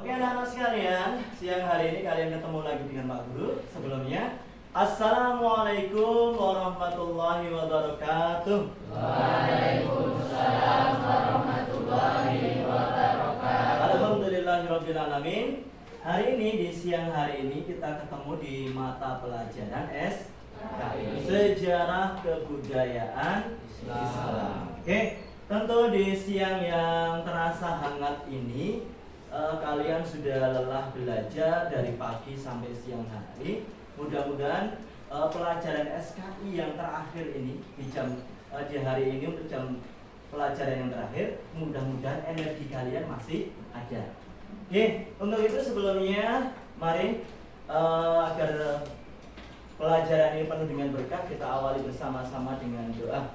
Oke anak-anak sekalian, siang hari ini kalian ketemu lagi dengan Pak Guru. Sebelumnya, Assalamualaikum warahmatullahi wabarakatuh. Waalaikumsalam warahmatullahi wabarakatuh. Alhamdulillahirabbil alamin. Hari ini di siang hari ini kita ketemu di mata pelajaran SKI, Sejarah Kebudayaan Islam. Oke, tentu di siang yang terasa hangat ini kalian sudah lelah belajar dari pagi sampai siang hari. Mudah-mudahan pelajaran SKI yang terakhir ini di hari ini untuk jam pelajaran yang terakhir, mudah-mudahan energi kalian masih ada. Oke, untuk itu sebelumnya mari agar pelajaran ini penuh dengan berkah, kita awali bersama-sama dengan doa.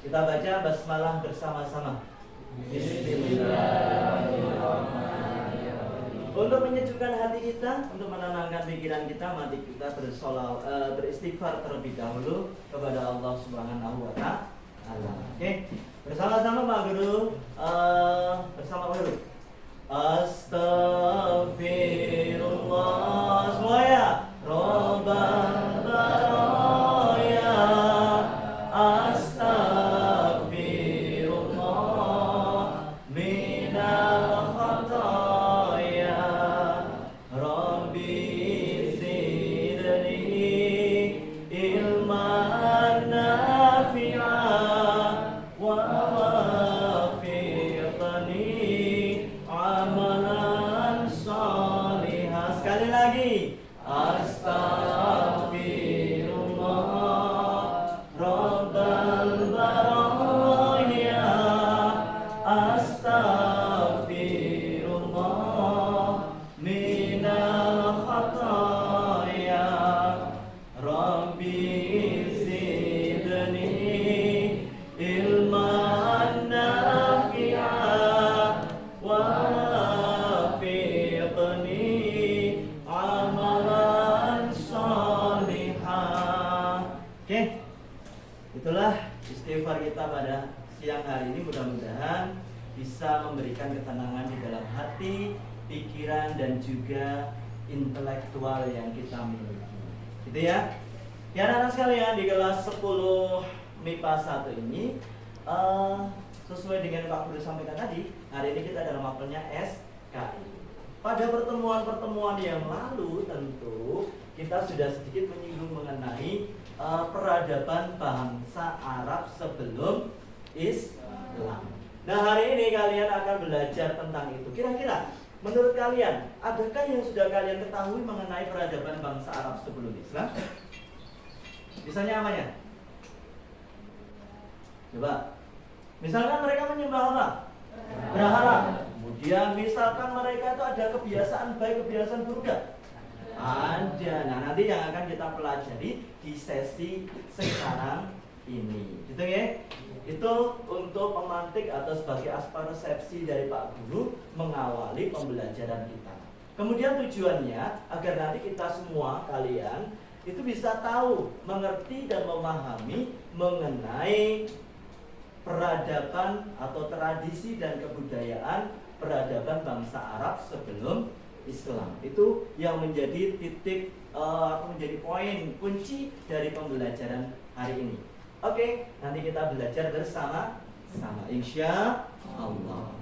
Kita baca basmalah bersama-sama. Bismillahirrahmanirrahim. Untuk menyejukkan hati kita, untuk menenangkan pikiran kita, mari kita beristighfar terlebih dahulu kepada Allah Subhanahu wa Ta'ala. Oke, bersama-sama Pak Guru, bersama Pak Guru. Astaghfirullah semuanya. Robbal baraya. Astaghfirullah minal khataya. Rabbi zidni ilman nafi'an wa amalan salihah. Sekali lagi, astagfirullah rabbal baraya. Astagfirullah minal khataya. Rabbi zidni ilman nafi'an wa amalan salihah. Oke, itulah istighfar kita pada siang hari ini. Mudah-mudahan bisa memberikan ketenangan di dalam hati, pikiran, dan juga intelektual yang kita miliki. Gitu ya. Ya anak-anak sekalian, di kelas 10 MIPA 1 ini sesuai dengan Pak Guru sampaikan tadi, hari ini kita dalam mapelnya SKI. Pada pertemuan-pertemuan yang lalu tentu kita sudah sedikit menyinggung mengenai peradaban bangsa Arab sebelum Islam. Nah, hari ini kalian akan belajar tentang itu. Kira-kira menurut kalian, adakah yang sudah kalian ketahui mengenai peradaban bangsa Arab sebelum Islam? Misalnya apa ya? Coba. Misalkan mereka menyembah apa? Berhala. Kemudian misalkan mereka itu ada kebiasaan baik, kebiasaan buruk gak? Ada. Nah, nanti yang akan kita pelajari di sesi sekarang ini. Gitu ya? Itu untuk memantik atau sebagai aspal resepsi dari Pak Guru mengawali pembelajaran kita. Kemudian tujuannya agar nanti kita semua kalian itu bisa tahu, mengerti dan memahami mengenai peradaban atau tradisi dan kebudayaan peradaban bangsa Arab sebelum Islam. Itu yang menjadi titik atau menjadi poin kunci dari pembelajaran hari ini. Oke, nanti kita belajar bersama-sama insya Allah.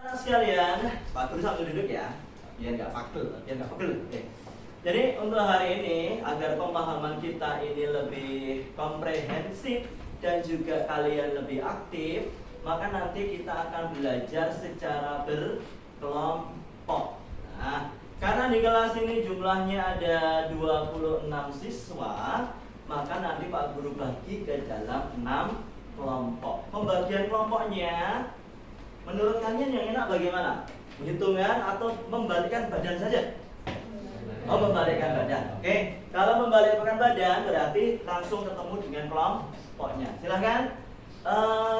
Nah, sekalian, Pak Guru sambil duduk ya, biar nggak faktul, Oke. Jadi untuk hari ini agar pemahaman kita ini lebih komprehensif dan juga kalian lebih aktif, maka nanti kita akan belajar secara berkelompok. Nah, karena di kelas ini jumlahnya ada 26 siswa, maka nanti Pak Guru bagi ke dalam 6 kelompok. Pembagian kelompoknya menurut kalian yang enak bagaimana? Hitungan atau membalikkan badan saja? Oh, membalikkan badan. Oke, kalau membalikkan badan berarti langsung ketemu dengan kelompoknya. Silahkan.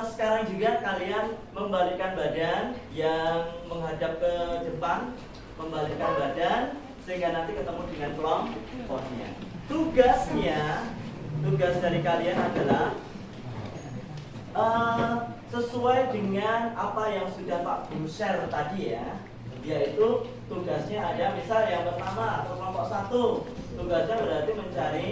Sekarang juga kalian membalikkan badan yang menghadap ke depan, membalikkan badan sehingga nanti ketemu dengan kelompoknya. Tugas dari kalian adalah sesuai dengan apa yang sudah Pak Guru share tadi ya, yaitu tugasnya ada misal yang pertama atau kelompok 1 tugasnya berarti mencari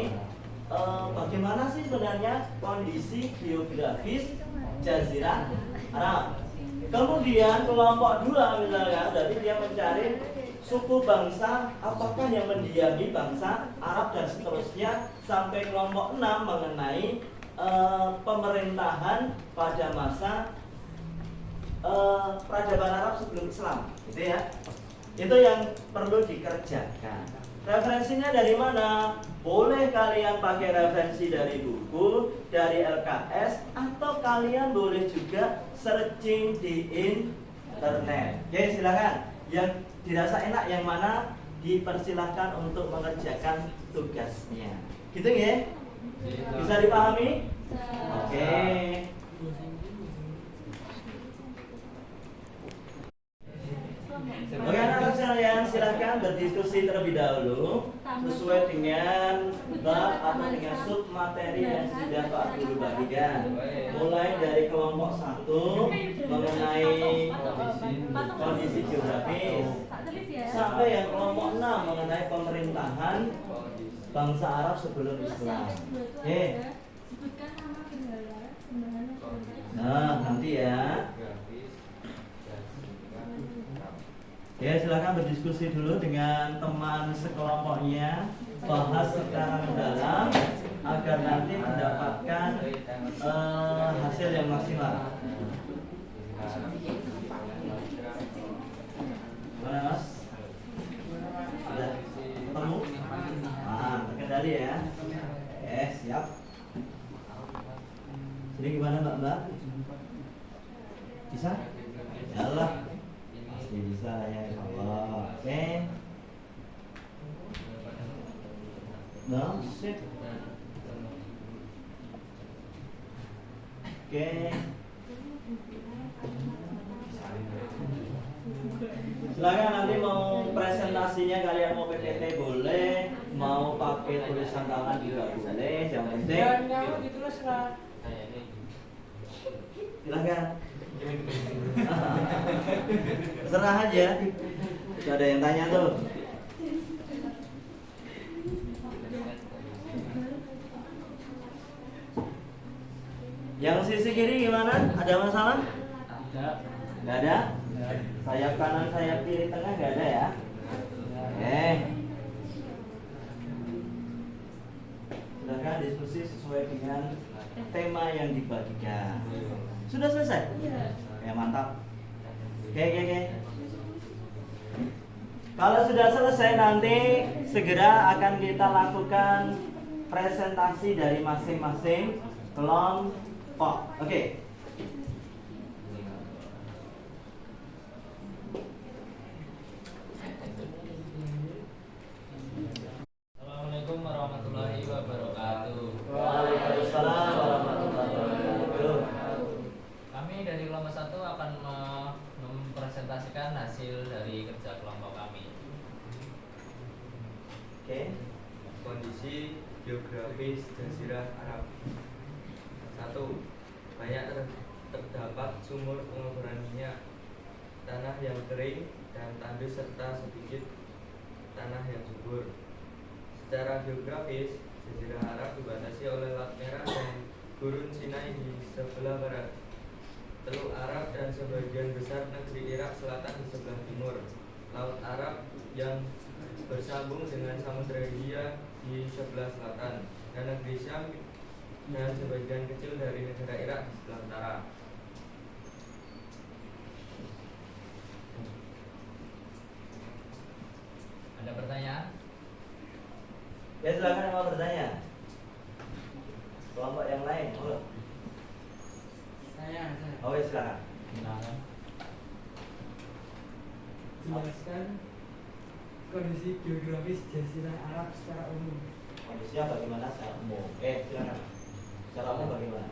bagaimana sih sebenarnya kondisi geografis Jazirah Arab. Kemudian kelompok 2 misalnya berarti dia mencari suku bangsa apakah yang mendiami bangsa Arab dan seterusnya, sampai kelompok 6 mengenai pemerintahan pada masa peradaban Arab sebelum Islam, gitu ya. Itu yang perlu dikerjakan. Referensinya dari mana? Boleh kalian pakai referensi dari buku, dari LKS, atau kalian boleh juga searching di internet. Oke, silakan. Yang dirasa enak yang mana dipersilahkan untuk mengerjakan tugasnya. Gitu ya? Bisa dipahami? Oke. Oke anak-anak sekalian, silahkan berdiskusi terlebih dahulu sesuai dengan bab atau dengan sub materi yang sudah Pak Guru bagikan. Mulai dari kelompok 1 mengenai kondisi geografis, sampai yang kelompok 6 mengenai pemerintahan bangsa Arab sebelum Islam. Oke. Nah, nanti ya. Ya, silakan berdiskusi dulu dengan teman sekelompoknya, bahas secara mendalam agar nanti mendapatkan hasil yang maksimal. Mana Mas? Sudah ketemu? Terkendali ya. Siap. Jadi gimana Mbak? Bisa? Yalah. Pasti bisa ya insyaallah. Oke. Nah, sip. Oke. Silakan nanti mau presentasinya kalian mau PPT boleh, mau pakai tulisan tangan juga boleh, yang penting. Silakan. Terserah aja. Sudah ada yang tanya tuh. Yang sisi kiri gimana? Ada masalah? Nggak ada? Sayap kanan, sayap kiri, tengah nggak ada ya? Oke. Silakan diskusi sesuai dengan tema yang dibagikan. Sudah selesai? Ya mantap. Oke. Kalau sudah selesai nanti segera akan kita lakukan presentasi dari masing-masing kelompok. Oke. Assalamualaikum warahmatullahi wabarakatuh. Waalaikumsalam warahmatullahi wabarakatuh. Kami dari kelompok 1 akan mempresentasikan hasil dari kerja kelompok kami. Oke. Kondisi geografis Jazirah Arab. 1. Banyak terdapat sumur pengeboran minyak, tanah yang kering dan tandus serta sedikit tanah yang subur. Secara geografis, Jazirah Arab dibatasi oleh Laut Merah dan Gurun Sinai di sebelah barat, Teluk Arab dan sebagian besar negeri Irak Selatan di sebelah timur, Laut Arab yang bersambung dengan Samudra Hindia di sebelah selatan, dan negeri Syam dan sebagian kecil dari negara Irak di sebelah utara. Ada pertanyaan? Ya silakan yang mau bertanya. Kelompok yang lain, boleh. Saya. Oke, silakan. Silakan. Jelaskan kondisi geografis Jazirah Arab secara umum. Kondisinya bagaimana secara umum? Silakan. Secara umum bagaimana?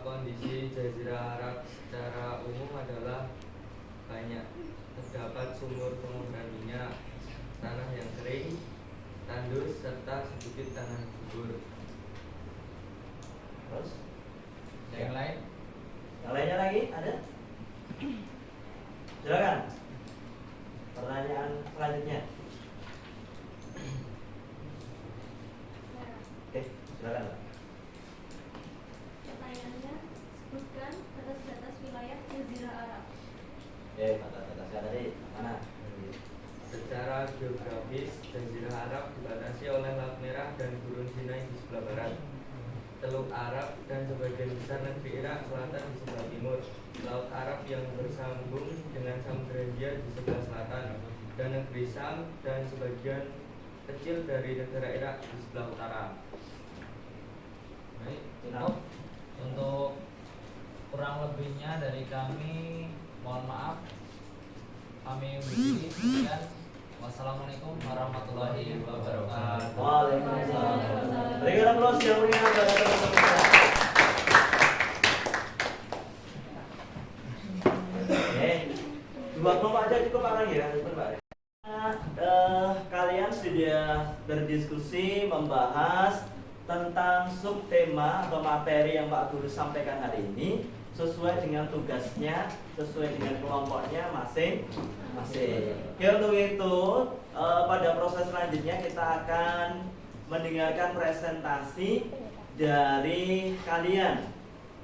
Kondisi Jazirah Arab secara umum adalah banyak terdapat sumur pengeboran minyak, tanah yang kering, tandus serta sedikit tanah subur. Terus? Yang lain? Yang Teluk Arab dan sebagian besar negeri Irak Selatan di sebelah timur, Laut Arab yang bersambung dengan Samudra Hindia di sebelah selatan, dan negeri Syam dan sebagian kecil dari negara Irak di sebelah utara. Baik, cukup. Untuk kurang lebihnya dari kami, mohon maaf. Kami undur diri. Sekian. Wassalamualaikum warahmatullahi wabarakatuh. Waalaikumsalam. Berikan aplaus yang meriah kepada teman-teman. Oke, dua kelompok aja cukup orang ya, Pak. Kalian sudah berdiskusi membahas tentang subtema atau materi yang Pak Guru sampaikan hari ini sesuai dengan tugasnya, sesuai dengan kelompoknya masing-masing. Oke, untuk itu pada proses selanjutnya kita akan mendengarkan presentasi dari kalian,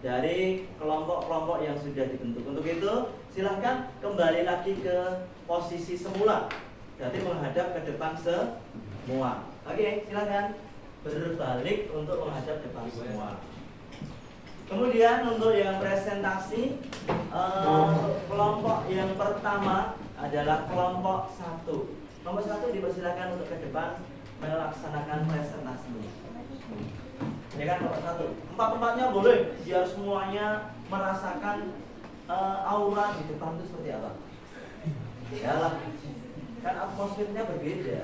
dari kelompok-kelompok yang sudah dibentuk. Untuk itu silahkan kembali lagi ke posisi semula, jadi menghadap ke depan semua. Oke, silahkan berbalik untuk menghadap depan semua. Kemudian untuk yang presentasi, kelompok yang pertama adalah kelompok 1. Kelompok 1 dipersilakan untuk ke depan melaksanakan presentasinya. Ya kan, kelompok 1. Empat-empatnya boleh, biar semuanya merasakan aura di depan itu seperti apa. Ya lah, kan atmosfernya berbeda.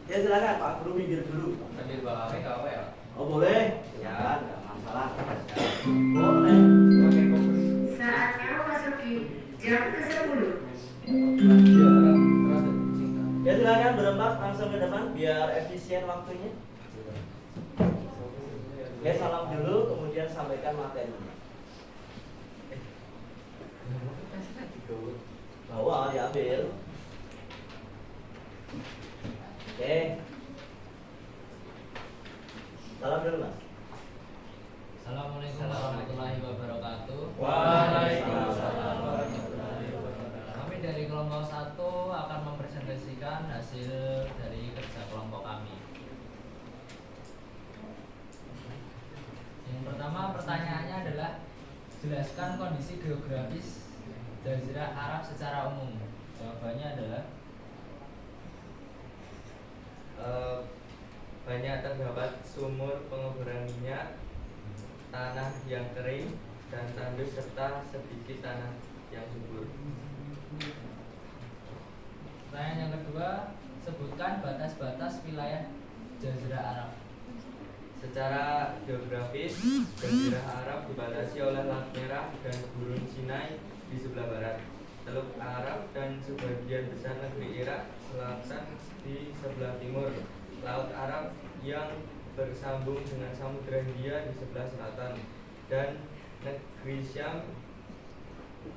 Ya silakan Pak Guru minggir dulu. Sambil bawa nggak apa ya? Oh boleh, ya nggak masalah. Boleh. Saatnya memasuki jam ke-10. Ya silakan berempat langsung ke depan biar efisien waktunya. Ya salam dulu, kemudian sampaikan materinya. Bawa diambil. Oke. Salam dulu Mas. Assalamualaikum warahmatullahi wabarakatuh. Waalaikumsalam warahmatullahi wabarakatuh. Kami dari kelompok 1 akan mempresentasikan hasil dari kerja kelompok kami. Yang pertama, pertanyaannya adalah jelaskan kondisi geografis Jazirah Arab secara umum. Jawabannya adalah Banyak terdapat sumur pengeboran minyak, tanah yang kering dan tandus serta sedikit tanah yang subur. pertanyaan yang kedua, sebutkan batas-batas wilayah Jazirah Arab. Secara geografis, Jazirah Arab dibatasi oleh Laut Merah dan Gurun Sinai di sebelah barat, Teluk Arab dan sebagian besar negeri Irak Selatan di sebelah timur, Laut Arab yang bersambung dengan Samudra Hindia di sebelah selatan, dan negeri Syam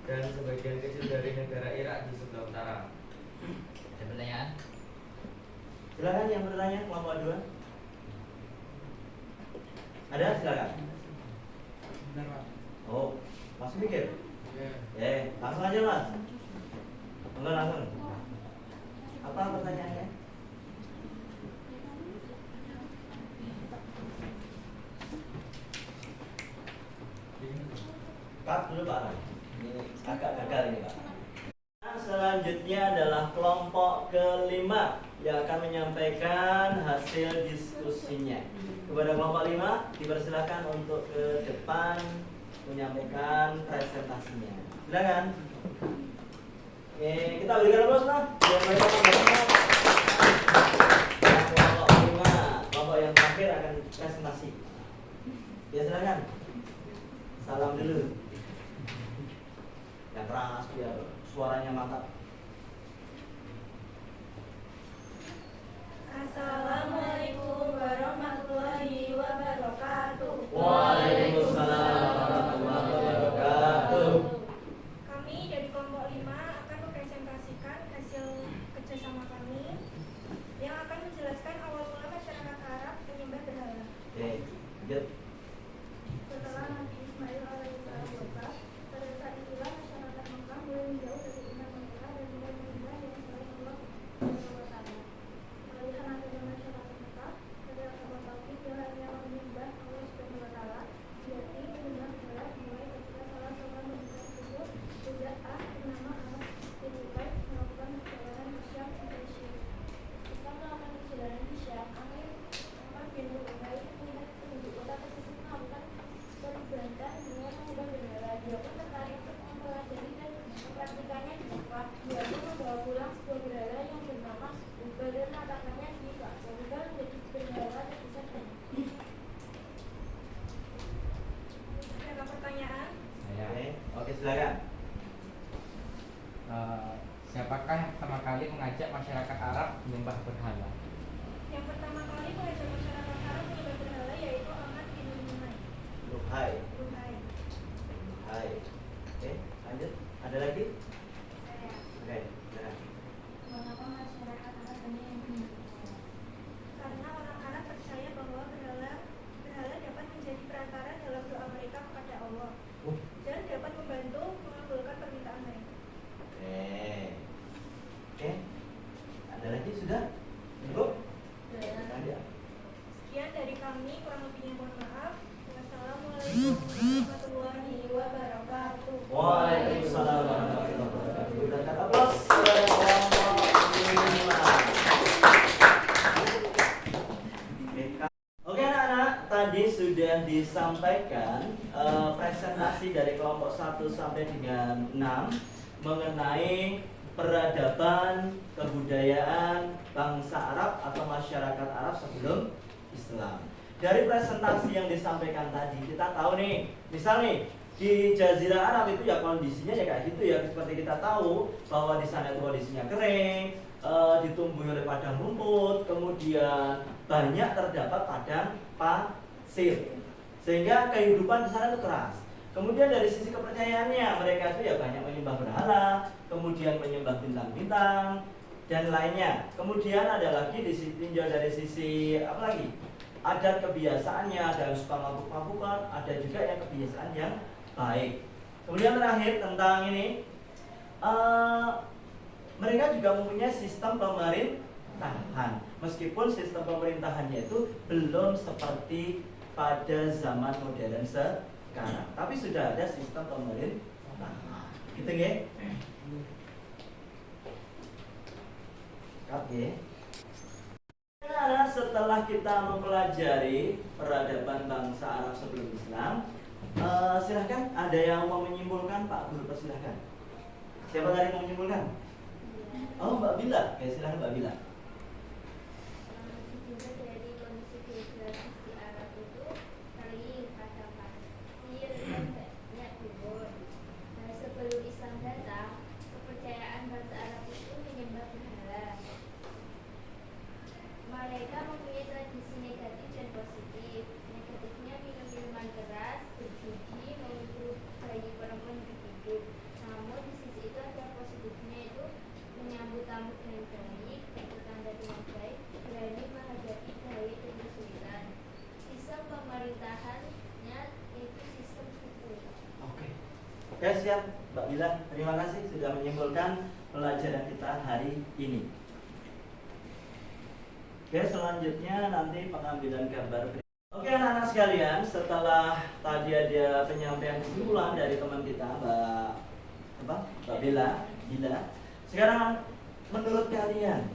dan sebagian kecil dari negara Irak di sebelah utara. Ada pertanyaan? Silakan yang bertanya kelompok 2. Ada silakan. Benar, Pak. Oh, masih mikir? Ya. Langsung aja Mas. Enggak langsung. Apa pertanyaannya? Cut dulu Pak. Ini agak gagal ini Pak. Nah, selanjutnya adalah kelompok kelima yang akan menyampaikan hasil diskusinya. Kepada kelompok 5 dipersilakan untuk ke depan menyampaikan presentasinya. Silakan. Oke, kita berikan aplaus Mas. Biar mereka mendengar. Kelompok 5, kelompok yang terakhir akan presentasi. Ya silakan. Salam dulu. Yang keras biar suaranya mantap. Assalamualaikum warahmatullahi wabarakatuh. Waalaikumsalam warahmatullahi wabarakatuh. Kami dari kelompok 5 akan mempresentasikan hasil kerjasama kami yang akan menjelaskan awal mula masyarakat Arab menyembah berhala. Oke, lanjut. Setelah Nabi Ismail alaihissalam wafat, pada saat itulah masyarakat Mekah mulai menjauh dari iman mereka dan mulai menyembah yang selain Allah Subhanahu wa Ta'ala. Pengalihan agama masyarakat Mekah pada agama tauhid yang hanya menyembah Allah Subhanahu wa silakan. Siapakah yang pertama kali mengajak masyarakat Arab menyembah berhala? Yang pertama kali mengajak masyarakat Arab menyembah berhala yaitu Ahmad bin Luhai. Luhai. Luhai. Luhai. Oke, lanjut. Ada lagi? Saya. Oke, silakan. Mengapa masyarakat Arab banyak yang menyembah berhala? Karena orang Arab percaya bahwa berhala dapat menjadi perantara dalam doa mereka kepada Allah dan dapat membantu mengabulkan permintaan mereka. Oke. Ada lagi sudah? Cukup? Ada. Sekian dari kami, kurang lebihnya mohon maaf. Wassalamualaikum warahmatullahi wabarakatuh. Waalaikumsalam warahmatullahi wabarakatuh. Berikan aplaus kepada Oke anak-anak, tadi sudah disampaikan presentasi dari kelompok 1 sampai dengan 6 mengenai peradaban, kebudayaan bangsa Arab atau masyarakat Arab sebelum Islam. Dari presentasi yang disampaikan tadi, kita tahu nih, misal nih di Jazirah Arab itu ya kondisinya ya kayak gitu ya, seperti kita tahu bahwa di sana itu kondisinya kering, ditumbuhi oleh padang rumput, kemudian banyak terdapat padang pasir, sehingga kehidupan di sana itu keras. Kemudian dari sisi kepercayaannya, mereka itu ya banyak menyembah berhala, kemudian menyembah bintang-bintang dan lainnya. Kemudian ada lagi ditinjau dari sisi apa lagi? Adat kebiasaannya, ada yang suka mabuk-mabukan, ada juga yang kebiasaan yang baik. Kemudian terakhir tentang ini, mereka juga mempunyai sistem pemerintahan. Meskipun sistem pemerintahannya itu belum seperti pada zaman modern sekarang, tapi sudah ada sistem pemerintahan. Gitu ya? Oke. Nah, setelah kita mempelajari peradaban bangsa Arab sebelum Islam, silahkan ada yang mau menyimpulkan, Pak Guru persilahkan. Siapa tadi mau menyimpulkan? Oh, Mbak Bila. Oke, silahkan Mbak Bila. Dari kondisi geografis di Arab itu kering, padang pasir, dan banyak gurun. Nah, sebelum Islam datang, kepercayaan bangsa Arab itu menyembah berhala. Mereka mempunyai tradisi negatif dan positif. Negatifnya minum minuman keras, berjudi, membunuh bayi perempuan hidup. Namun di sisi itu ada positifnya, itu menyambut tamu dengan baik, bertetangga dengan baik, berani menghadapi bahaya dan kesulitan. Sistem pemerintahannya itu sistem suku. Oke. Oke, siap Mbak Bila. Terima kasih sudah menyimpulkan pelajaran kita hari ini. Oke, selanjutnya nanti pengambilan gambar. Oke anak-anak sekalian, setelah tadi ada penyampaian kesimpulan dari teman kita Mbak Bila. Sekarang menurut kalian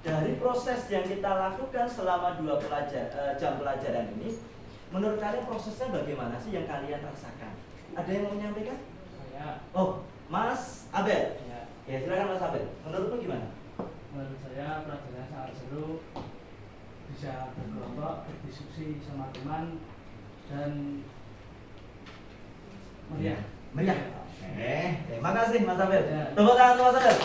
dari proses yang kita lakukan selama 2 jam pelajaran ini, menurut kalian prosesnya bagaimana sih yang kalian rasakan? Ada yang mau menyampaikan? Saya, Oh, Mas Abel. ya, Ya silakan Mas Abel. Menurutmu gimana? menurut saya pelajaran sangat seru, bisa berkelompok, berdiskusi sama teman, dan meriah. Meriah. Terima kasih Mas Abel. Ya. Tepuk tangan untuk Mas Abel.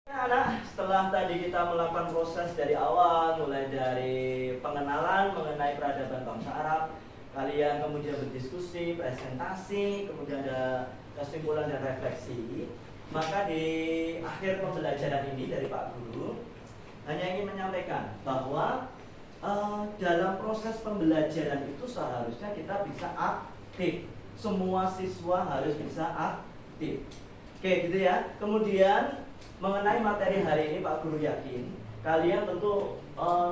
Anak, setelah tadi kita melakukan proses dari awal, mulai dari pengenalan mengenai peradaban bangsa Arab, kalian kemudian berdiskusi, presentasi, kemudian ada kesimpulan dan refleksi. Maka di akhir pembelajaran ini dari Pak Guru hanya ingin menyampaikan bahwa dalam proses pembelajaran itu seharusnya kita bisa aktif. Semua siswa harus bisa aktif. Oke, gitu ya. Kemudian mengenai materi hari ini Pak Guru yakin kalian tentu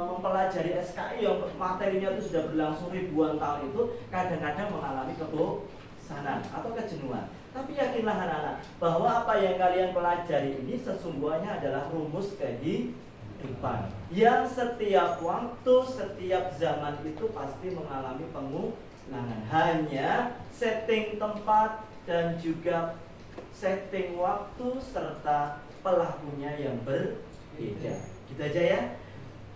mempelajari SKI yang materinya itu sudah berlangsung ribuan tahun itu kadang-kadang mengalami kebosanan atau kejenuhan. Tapi yakinlah anak-anak bahwa apa yang kalian pelajari ini sesungguhnya adalah rumus kehidupan yang setiap waktu, setiap zaman itu pasti mengalami pengulangan. Hanya setting tempat dan juga setting waktu serta pelakunya yang berbeda. Gitu aja ya.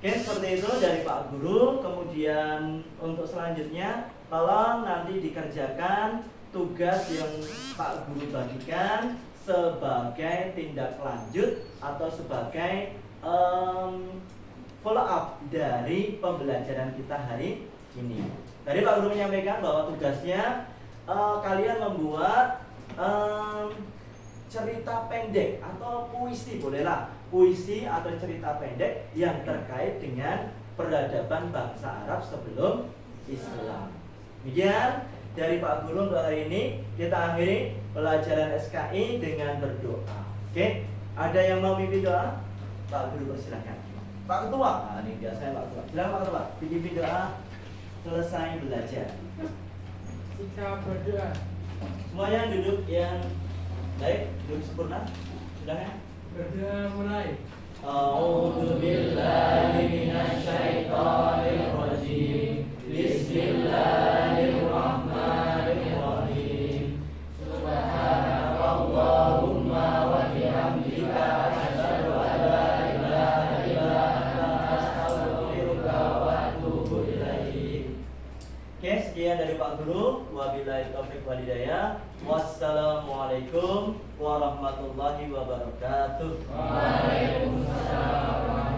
Oke, seperti itu dari Pak Guru. Kemudian untuk selanjutnya, tolong nanti dikerjakan tugas yang Pak Guru bagikan sebagai tindak lanjut atau sebagai follow up dari pembelajaran kita hari ini. Tadi Pak Guru menyampaikan bahwa tugasnya kalian membuat cerita pendek atau puisi, bolehlah puisi atau cerita pendek yang terkait dengan peradaban bangsa Arab sebelum Islam. Demikian dari Pak Guru untuk hari ini. Kita akhiri pelajaran SKI dengan berdoa. Oke, ada yang mau mimpin doa? Pak Guru persilahkan. Pak Ketua, nah, ini biasanya Pak Ketua. Silakan Pak Ketua, pimpin doa selesai belajar. Kita berdoa. Semuanya duduk yang baik, duduk sempurna. Sudah ya? Berdoa mulai. A'udzu billahi minasyaitonir rajim. Bismillahirrahmanirrahim. Subhanakallahumma wa bihamdika asyhadu an la ilaha illa anta astaghfiruka wa atubu ilaik. Oke, sekian dari Pak Guru. Wabillahi taufiq wal hidayah. Wassalamualaikum warahmatullahi wabarakatuh. Waalaikumsalam.